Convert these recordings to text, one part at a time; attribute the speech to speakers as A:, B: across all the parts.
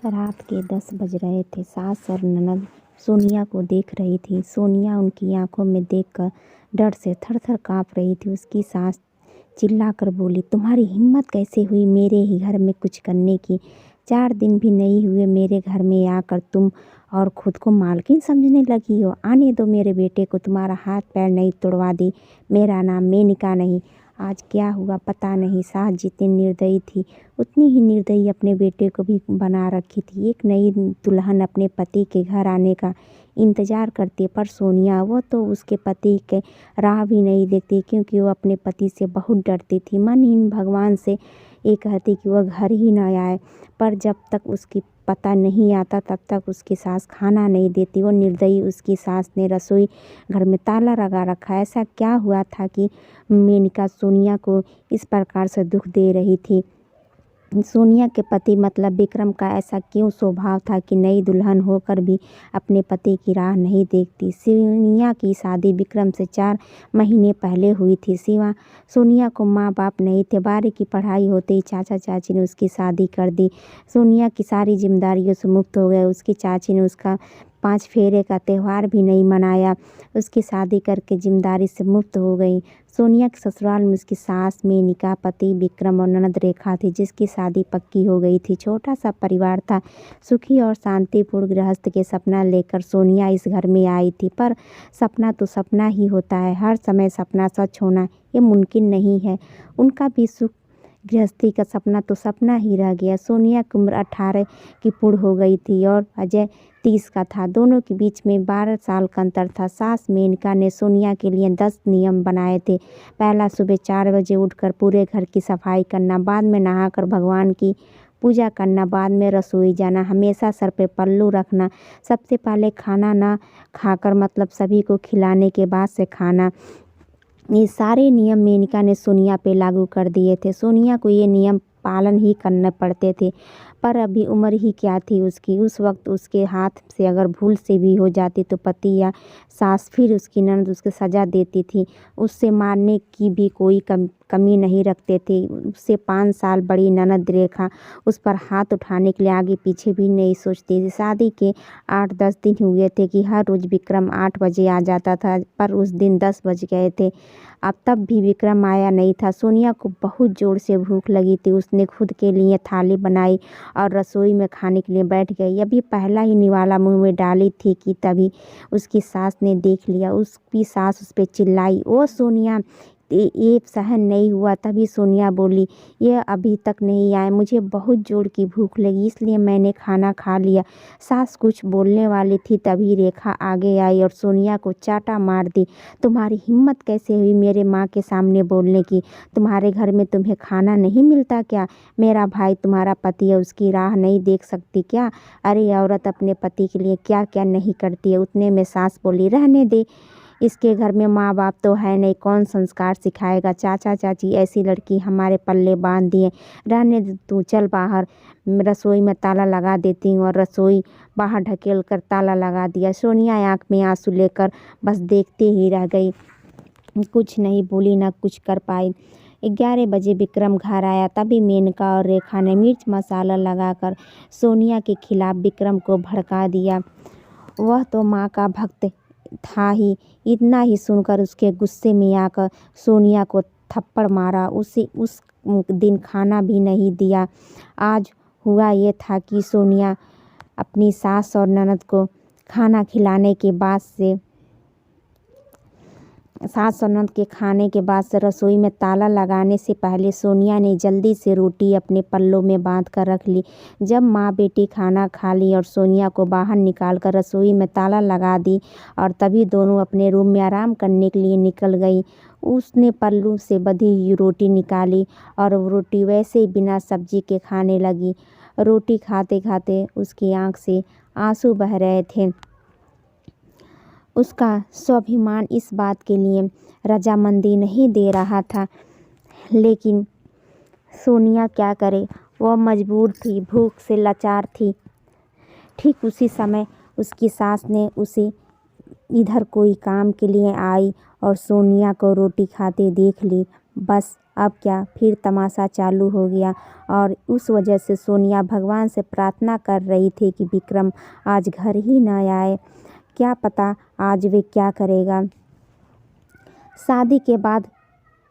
A: रात के 10 बज रहे थे। सास और ननद सोनिया को देख रही थी। सोनिया उनकी आंखों में देखकर डर से थर-थर काँप रही थी। उसकी सास चिल्लाकर बोली, तुम्हारी हिम्मत कैसे हुई मेरे ही घर में कुछ करने की? 4 दिन भी नहीं हुए मेरे घर में आकर तुम और खुद को मालकिन समझने लगी हो। आने दो मेरे बेटे को, तुम्हारा हाथ पैर नहीं तोड़वा दी। मेरा नाम मेनका नहीं। आज क्या हुआ पता नहीं। सास जितनी निर्दयी थी उतनी ही निर्दयी अपने बेटे को भी बना रखी थी। एक नई दुल्हन अपने पति के घर आने का इंतज़ार करती, पर सोनिया वो तो उसके पति के राह भी नहीं देखती, क्योंकि वो अपने पति से बहुत डरती थी। मन ही भगवान से ये कहती कि वह घर ही न आए, पर जब तक उसकी पता नहीं आता तब तक उसकी सास खाना नहीं देती। वो निर्दयी उसकी सास ने रसोई घर में ताला लगा रखा। ऐसा क्या हुआ था कि मेनका सोनिया को इस प्रकार से दुख दे रही थी? सोनिया के पति मतलब विक्रम का ऐसा क्यों स्वभाव था कि नई दुल्हन होकर भी अपने पति की राह नहीं देखती? सोनिया की शादी विक्रम से 4 महीने पहले हुई थी। सोनिया को माँ बाप नहीं थे। 12 की पढ़ाई होते ही चाचा चाची ने उसकी शादी कर दी। सोनिया की सारी जिम्मेदारियों से मुक्त हो गए। उसकी चाची ने उसका 5 फेरे का त्यौहार भी नहीं मनाया। उसकी शादी करके जिम्मेदारी से मुक्त हो गई। सोनिया के ससुराल में उसकी सास मेनका, पति विक्रम और ननद रेखा थी, जिसकी शादी पक्की हो गई थी। छोटा सा परिवार था। सुखी और शांतिपूर्ण गृहस्थ के सपना लेकर सोनिया इस घर में आई थी, पर सपना तो सपना ही होता है। हर समय सपना सच होना ये मुमकिन नहीं है। उनका भी सुख गृहस्थी का सपना तो सपना ही रह गया। सोनिया की उम्र 18 की पूर्ण हो गई थी और अजय 30 का था। दोनों के बीच में 12 साल का अंतर था। सास मेनका ने सोनिया के लिए 10 नियम बनाए थे। पहला, सुबह 4 बजे उठकर पूरे घर की सफाई करना, बाद में नहाकर भगवान की पूजा करना, बाद में रसोई जाना, हमेशा सर पे पल्लू रखना, सबसे पहले खाना ना खाकर मतलब सभी को खिलाने के बाद से खाना। ये सारे नियम मेनका ने सोनिया पे लागू कर दिए थे। सोनिया को ये नियम पालन ही करने पड़ते थे, पर अभी उम्र ही क्या थी उसकी। उस वक्त उसके हाथ से अगर भूल से भी हो जाती तो पति या सास फिर उसकी ननद उसको सज़ा देती थी। उससे मारने की भी कोई कमी नहीं रखते थे। उससे 5 साल बड़ी ननद रेखा उस पर हाथ उठाने के लिए आगे पीछे भी नहीं सोचती थी। शादी के 8-10 दिन हुए थे कि हर रोज़ विक्रम 8 बजे आ जाता था, पर उस दिन 10 बज गए थे। अब तब भी विक्रम आया नहीं था। सोनिया को बहुत ज़ोर से भूख लगी थी। उसने खुद के लिए थाली बनाई और रसोई में खाने के लिए बैठ गई। अभी पहला ही निवाला मुंह में डाली थी कि तभी उसकी सास ने देख लिया। उसकी सास उस पर चिल्लाई, ओ सोनिया, ये सहन नहीं हुआ। तभी सोनिया बोली, ये अभी तक नहीं आए, मुझे बहुत जोर की भूख लगी इसलिए मैंने खाना खा लिया। सास कुछ बोलने वाली थी, तभी रेखा आगे आई और सोनिया को चाटा मार दी। तुम्हारी हिम्मत कैसे हुई मेरे माँ के सामने बोलने की? तुम्हारे घर में तुम्हें खाना नहीं मिलता क्या? मेरा भाई तुम्हारा पति है, उसकी राह नहीं देख सकती क्या? अरे औरत अपने पति के लिए क्या क्या नहीं करती है। उतने में सास बोली, रहने दे, इसके घर में माँ बाप तो है नहीं, कौन संस्कार सिखाएगा? चाचा चाची ऐसी लड़की हमारे पल्ले बांध दिए। रहने दे तू, चल बाहर, रसोई में ताला लगा देती हूँ। और रसोई बाहर ढकेल कर ताला लगा दिया। सोनिया आँख में आंसू लेकर बस देखती ही रह गई, कुछ नहीं बोली ना कुछ कर पाई। 11 बजे विक्रम घर आया। तभी मेनका और रेखा ने मिर्च मसाला लगाकर सोनिया के खिलाफ विक्रम को भड़का दिया। वह तो माँ का भक्त था ही। इतना ही सुनकर उसके गुस्से में आकर सोनिया को थप्पड़ मारा। उसे उस दिन खाना भी नहीं दिया। आज हुआ ये था कि सोनिया अपनी सास और ननद को खाना खिलाने के बाद से खाने के बाद से रसोई में ताला लगाने से पहले सोनिया ने जल्दी से रोटी अपने पल्लों में बांध कर रख ली। जब माँ बेटी खाना खा ली और सोनिया को बाहर निकाल कर रसोई में ताला लगा दी और तभी दोनों अपने रूम में आराम करने के लिए निकल गई। उसने पल्लू से बंधी हुई रोटी निकाली और वो रोटी वैसे ही बिना सब्जी के खाने लगी। रोटी खाते खाते उसकी आँख से आंसू बह रहे थे। उसका स्वाभिमान इस बात के लिए रजामंदी नहीं दे रहा था, लेकिन सोनिया क्या करे, वह मजबूर थी, भूख से लाचार थी। ठीक उसी समय उसकी सास ने उसे इधर कोई काम के लिए आई और सोनिया को रोटी खाते देख ली। बस अब क्या फिर तमाशा चालू हो गया। और उस वजह से सोनिया भगवान से प्रार्थना कर रही थी कि विक्रम आज घर ही न आए, क्या पता आज वे क्या करेगा। शादी के बाद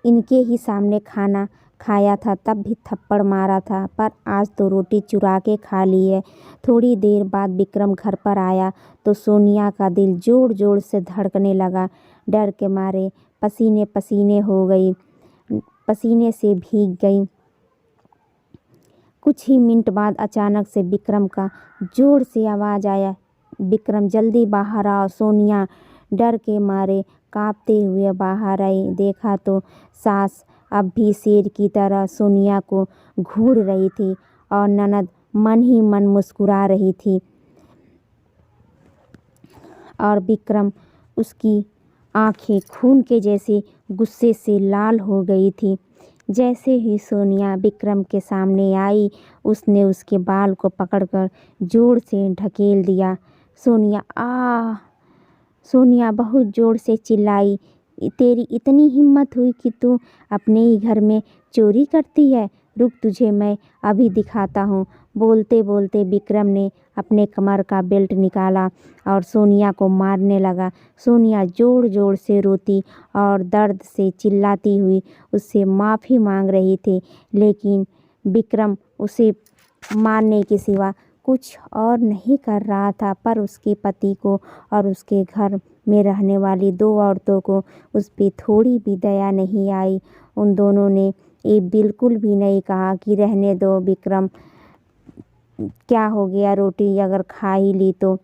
A: इनके ही सामने खाना खाया था, तब भी थप्पड़ मारा था, पर आज तो रोटी चुरा के खा ली है। थोड़ी देर बाद विक्रम घर पर आया तो सोनिया का दिल जोर जोर से धड़कने लगा। डर के मारे पसीने पसीने हो गई, पसीने से भीग गई। कुछ ही मिनट बाद अचानक से विक्रम का जोर से आवाज़ आया, विक्रम जल्दी बाहर आओ। सोनिया डर के मारे कांपते हुए बाहर आई। देखा तो सास अब भी शेर की तरह सोनिया को घूर रही थी और ननद मन ही मन मुस्कुरा रही थी। और विक्रम, उसकी आंखें खून के जैसे गुस्से से लाल हो गई थी। जैसे ही सोनिया विक्रम के सामने आई, उसने उसके बाल को पकड़कर जोर से ढकेल दिया। सोनिया बहुत जोर से चिल्लाई, तेरी इतनी हिम्मत हुई कि तू अपने ही घर में चोरी करती है? रुक, तुझे मैं अभी दिखाता हूँ। बोलते बोलते विक्रम ने अपने कमर का बेल्ट निकाला और सोनिया को मारने लगा। सोनिया जोर जोर से रोती और दर्द से चिल्लाती हुई उससे माफ़ी मांग रही थी, लेकिन विक्रम उसे मारने के सिवा कुछ और नहीं कर रहा था। पर उसके पति को और उसके घर में रहने वाली 2 औरतों को उस पर थोड़ी भी दया नहीं आई। उन दोनों ने ये बिल्कुल भी नहीं कहा कि रहने दो विक्रम, क्या हो गया, रोटी अगर खा ही ली तो।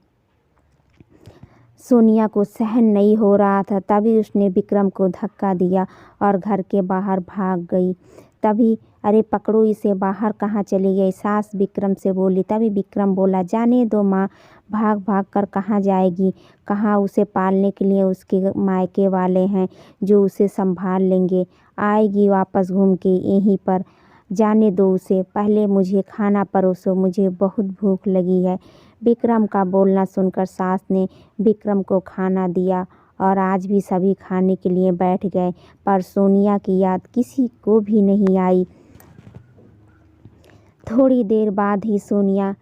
A: सोनिया को सहन नहीं हो रहा था, तभी उसने विक्रम को धक्का दिया और घर के बाहर भाग गई। तभी, अरे पकड़ो इसे, बाहर कहाँ चली गई, सास विक्रम से बोली। तभी विक्रम बोला, जाने दो माँ, भाग भाग कर कहाँ जाएगी, कहाँ उसे पालने के लिए उसके मायके वाले हैं जो उसे संभाल लेंगे, आएगी वापस घूम के यहीं पर, जाने दो उसे, पहले मुझे खाना परोसो, मुझे बहुत भूख लगी है। विक्रम का बोलना सुनकर सास ने विक्रम को खाना दिया और आज भी सभी खाने के लिए बैठ गए, पर सोनिया की याद किसी को भी नहीं आई। थोड़ी देर बाद ही सोनिया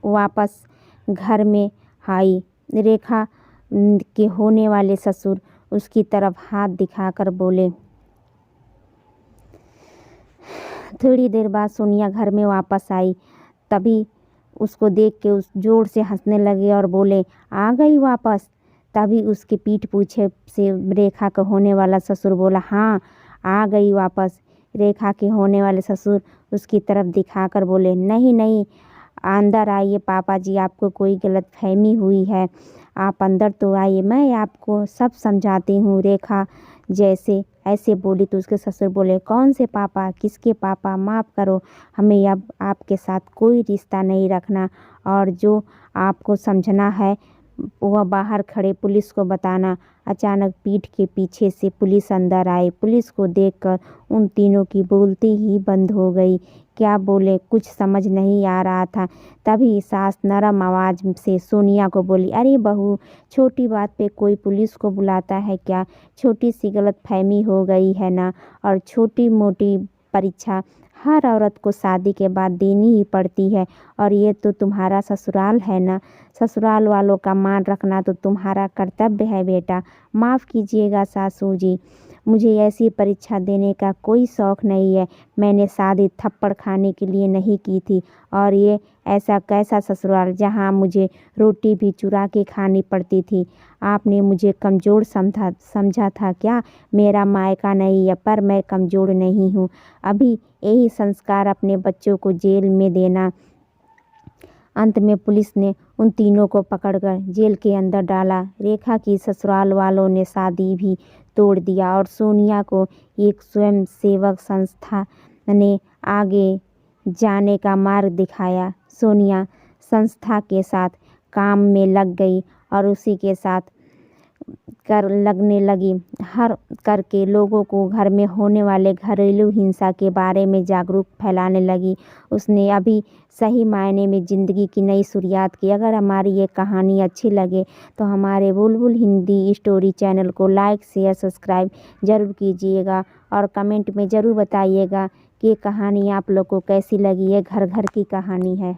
A: वापस घर में आई। रेखा के होने वाले ससुर उसकी तरफ हाथ दिखाकर बोले। थोड़ी देर बाद सोनिया घर में वापस आई, तभी उसको देख के उस जोर से हंसने लगे और बोले, आ गई वापस? तभी उसके पीठ पीछे से रेखा का होने वाला ससुर बोला, हाँ आ गई वापस। रेखा के होने वाले ससुर उसकी तरफ दिखाकर बोले, नहीं नहीं, अंदर आइए पापा जी, आपको कोई गलतफहमी हुई है, आप अंदर तो आइए, मैं आपको सब समझाती हूँ। रेखा जैसे ऐसे बोली तो उसके ससुर बोले, कौन से पापा, किसके पापा, माफ़ करो, हमें अब आपके साथ कोई रिश्ता नहीं रखना, और जो आपको समझना है वह बाहर खड़े पुलिस को बताना। अचानक पीठ के पीछे से पुलिस अंदर आई। पुलिस को देखकर उन तीनों की बोलती ही बंद हो गई। क्या बोले कुछ समझ नहीं आ रहा था। तभी सास नरम आवाज़ से सोनिया को बोली, अरे बहू, छोटी बात पे कोई पुलिस को बुलाता है क्या? छोटी सी गलतफहमी हो गई है ना, और छोटी मोटी परीक्षा हर औरत को शादी के बाद देनी ही पड़ती है, और ये तो तुम्हारा ससुराल है ना, ससुराल वालों का मान रखना तो तुम्हारा कर्तव्य है बेटा। माफ़ कीजिएगा सासू जी, मुझे ऐसी परीक्षा देने का कोई शौक़ नहीं है, मैंने शादी थप्पड़ खाने के लिए नहीं की थी, और ये ऐसा कैसा ससुराल जहाँ मुझे रोटी भी चुरा के खानी पड़ती थी। आपने मुझे कमज़ोर समझा था क्या? मेरा मायका नहीं है, पर मैं कमज़ोर नहीं हूँ। अभी यही संस्कार अपने बच्चों को जेल में देना। अंत में पुलिस ने उन तीनों को पकड़कर जेल के अंदर डाला। रेखा की ससुराल वालों ने शादी भी तोड़ दिया और सोनिया को एक स्वयं सेवक संस्था ने आगे जाने का मार्ग दिखाया। सोनिया संस्था के साथ काम में लग गई और उसी के साथ लगने लगी, हर करके लोगों को घर में होने वाले घरेलू हिंसा के बारे में जागरूक फैलाने लगी। उसने अभी सही मायने में ज़िंदगी की नई शुरुआत की। अगर हमारी ये कहानी अच्छी लगे तो हमारे बुलबुल हिंदी स्टोरी चैनल को लाइक शेयर सब्सक्राइब ज़रूर कीजिएगा और कमेंट में ज़रूर बताइएगा कि ये कहानी आप लोग को कैसी लगी। ये घर घर की कहानी है।